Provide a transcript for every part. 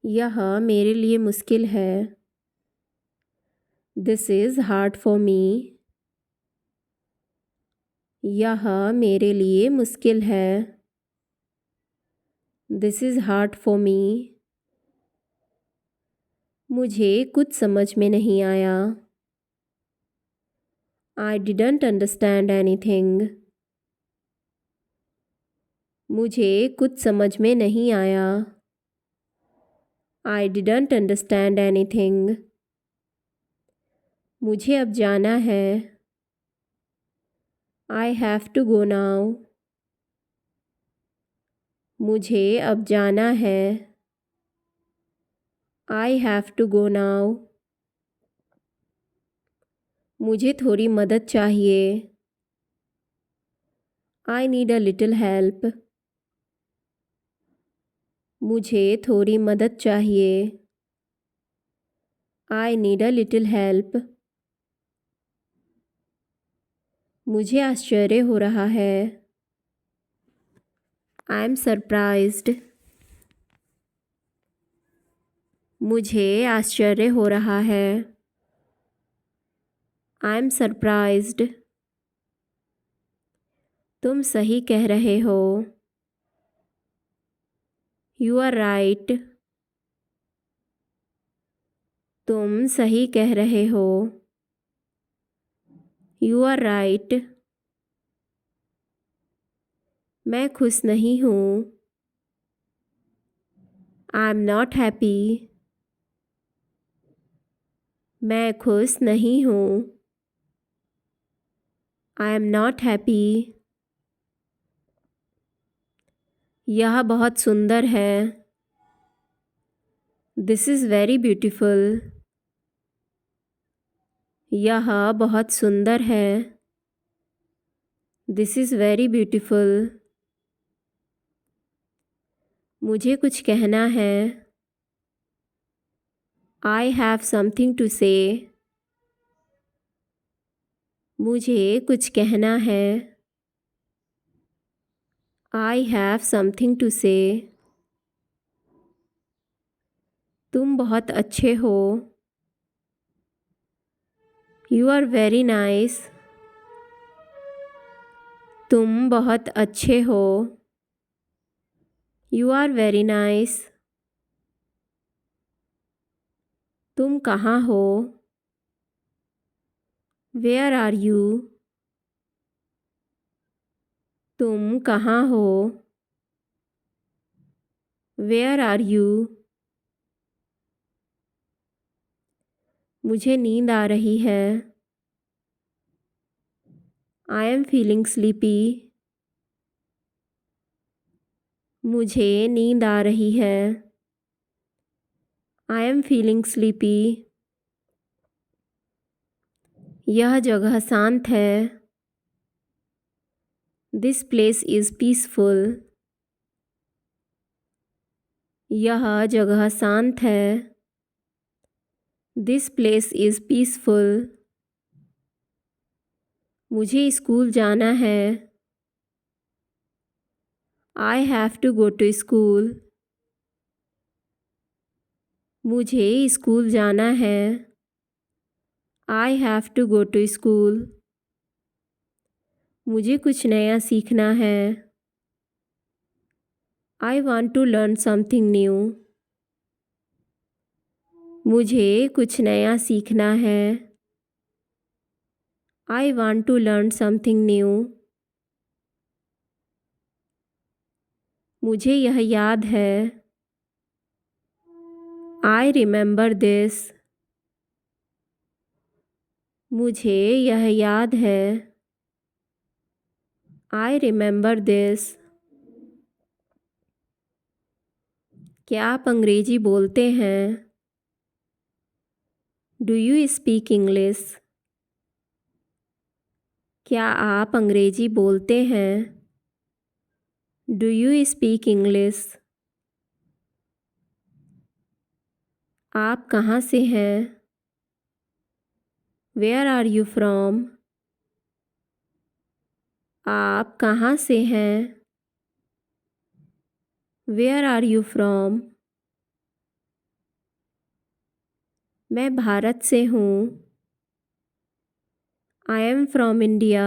यह मेरे लिए मुश्किल है। This is hard for me. यह मेरे लिए मुश्किल है। This is hard for me. मुझे कुछ समझ में नहीं आया। I didn't understand anything. मुझे कुछ समझ में नहीं आया। I didn't understand anything. मुझे अब जाना है। I have to go now. मुझे अब जाना है। I have to go now. मुझे थोड़ी मदद चाहिए। I need a little help. मुझे थोड़ी मदद चाहिए। I need a little help. मुझे आश्चर्य हो रहा है। I am surprised. मुझे आश्चर्य हो रहा है। I am surprised. तुम सही कह रहे हो। You are right. तुम सही कह रहे हो। You are right. मैं खुश नहीं हूँ। I am not happy. मैं खुश नहीं हूँ। I am not happy. यह बहुत सुंदर है। This is very beautiful. यह बहुत सुंदर है। This is very beautiful. मुझे कुछ कहना है। आई हैव समथिंग टू से। मुझे कुछ कहना है। आई हैव समथिंग टू से। तुम बहुत अच्छे हो। You are very nice. तुम बहुत अच्छे हो। You are very nice. तुम कहाँ हो। Where are you. तुम कहाँ हो। Where are you. मुझे नींद आ रही है। I am feeling sleepy. मुझे नींद आ रही है। I am feeling sleepy. यह जगह शांत है। This place is peaceful. यह जगह शांत है। This place is peaceful. मुझे स्कूल जाना है। I have to go to school. मुझे स्कूल जाना है। I have to go to school. मुझे कुछ नया सीखना है। I want to learn something new. मुझे कुछ नया सीखना है। I want to learn something new. मुझे यह याद है। I remember this. मुझे यह याद है। I remember this. क्या आप अंग्रेजी बोलते हैं। Do you speak English. क्या आप अंग्रेजी बोलते हैं। Do you speak English. आप कहाँ से हैं। Where are you from. आप कहाँ से हैं। Where are you from. मैं भारत से हूँ। I am from India.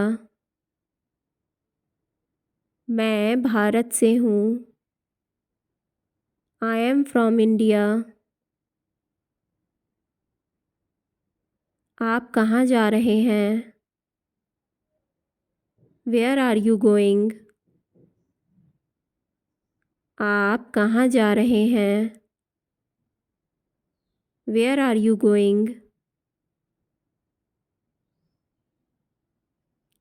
मैं भारत से हूँ। I am from India. आप कहाँ जा रहे हैं? Where are you going? आप कहाँ जा रहे हैं? Where are you going?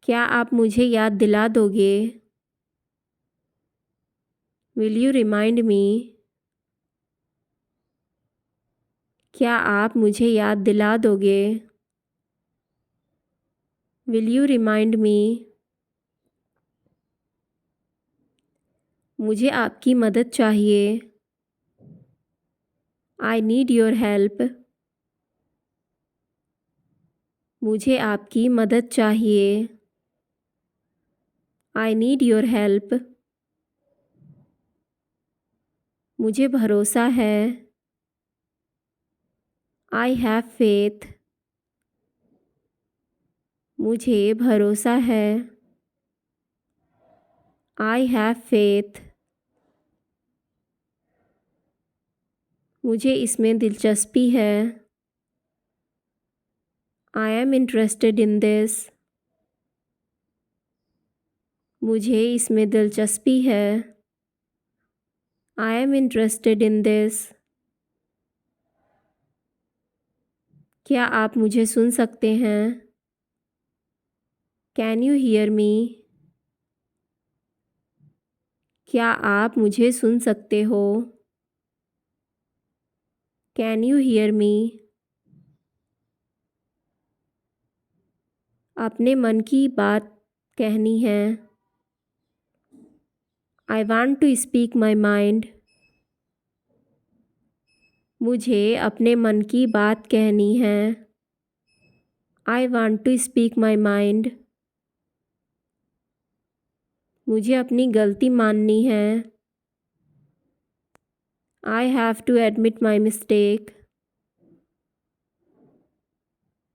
क्या आप मुझे याद दिला दोगे? Will you remind me? क्या आप मुझे याद दिला दोगे? Will you remind me? मुझे आपकी मदद चाहिए। I need your help. मुझे आपकी मदद चाहिए। I need your help. मुझे भरोसा है। I have faith. मुझे भरोसा है। I have faith. मुझे इसमें दिलचस्पी है। I am interested in this. मुझे इसमें दिलचस्पी है। I am interested in this. क्या आप मुझे सुन सकते हैं? Can you hear me? क्या आप मुझे सुन सकते हो? Can you hear me? अपने मन की बात कहनी है। I want to speak my mind. मुझे अपने मन की बात कहनी है। I want to speak my mind. मुझे अपनी गलती माननी है। I have to admit my mistake.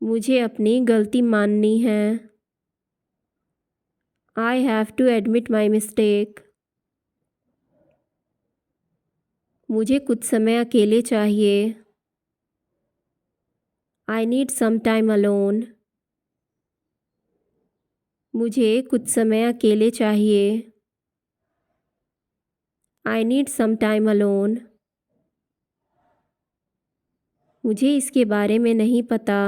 मुझे अपनी गलती माननी है। I have to admit my mistake. मुझे कुछ समय अकेले चाहिए। I need some time alone. मुझे कुछ समय अकेले चाहिए। I need some time alone. मुझे इसके बारे में नहीं पता।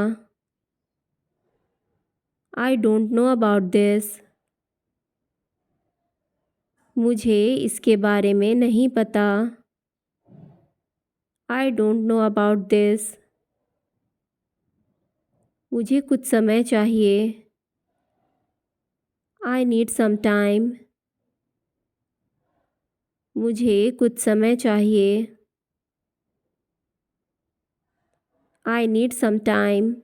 I don't know about this. मुझे इसके बारे में नहीं पता। I don't know about this. मुझे कुछ समय चाहिए। I need some time. मुझे कुछ समय चाहिए। I need some time.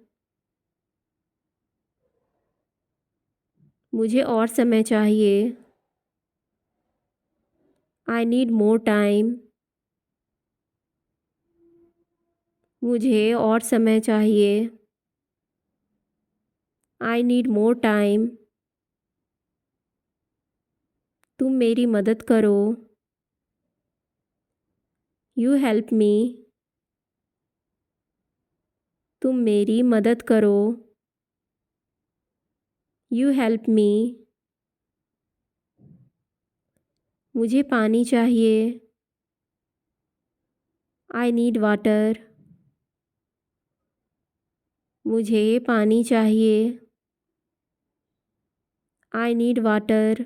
मुझे और समय चाहिए। I need more time. मुझे और समय चाहिए। I need more time. तुम मेरी मदद करो। You help me. तुम मेरी मदद करो। You help me. मुझे पानी चाहिए। I need water. मुझे पानी चाहिए। I need water.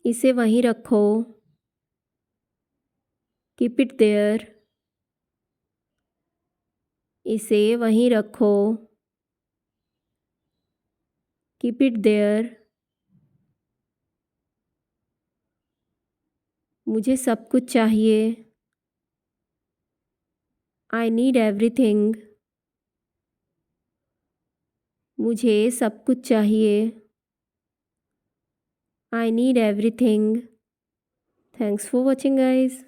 इसे वहीं रखो। Keep it there. इसे वहीं रखो। Keep it there. मुझे सब कुछ चाहिए। I need everything. मुझे सब कुछ चाहिए। I need everything. Thanks for watching guys.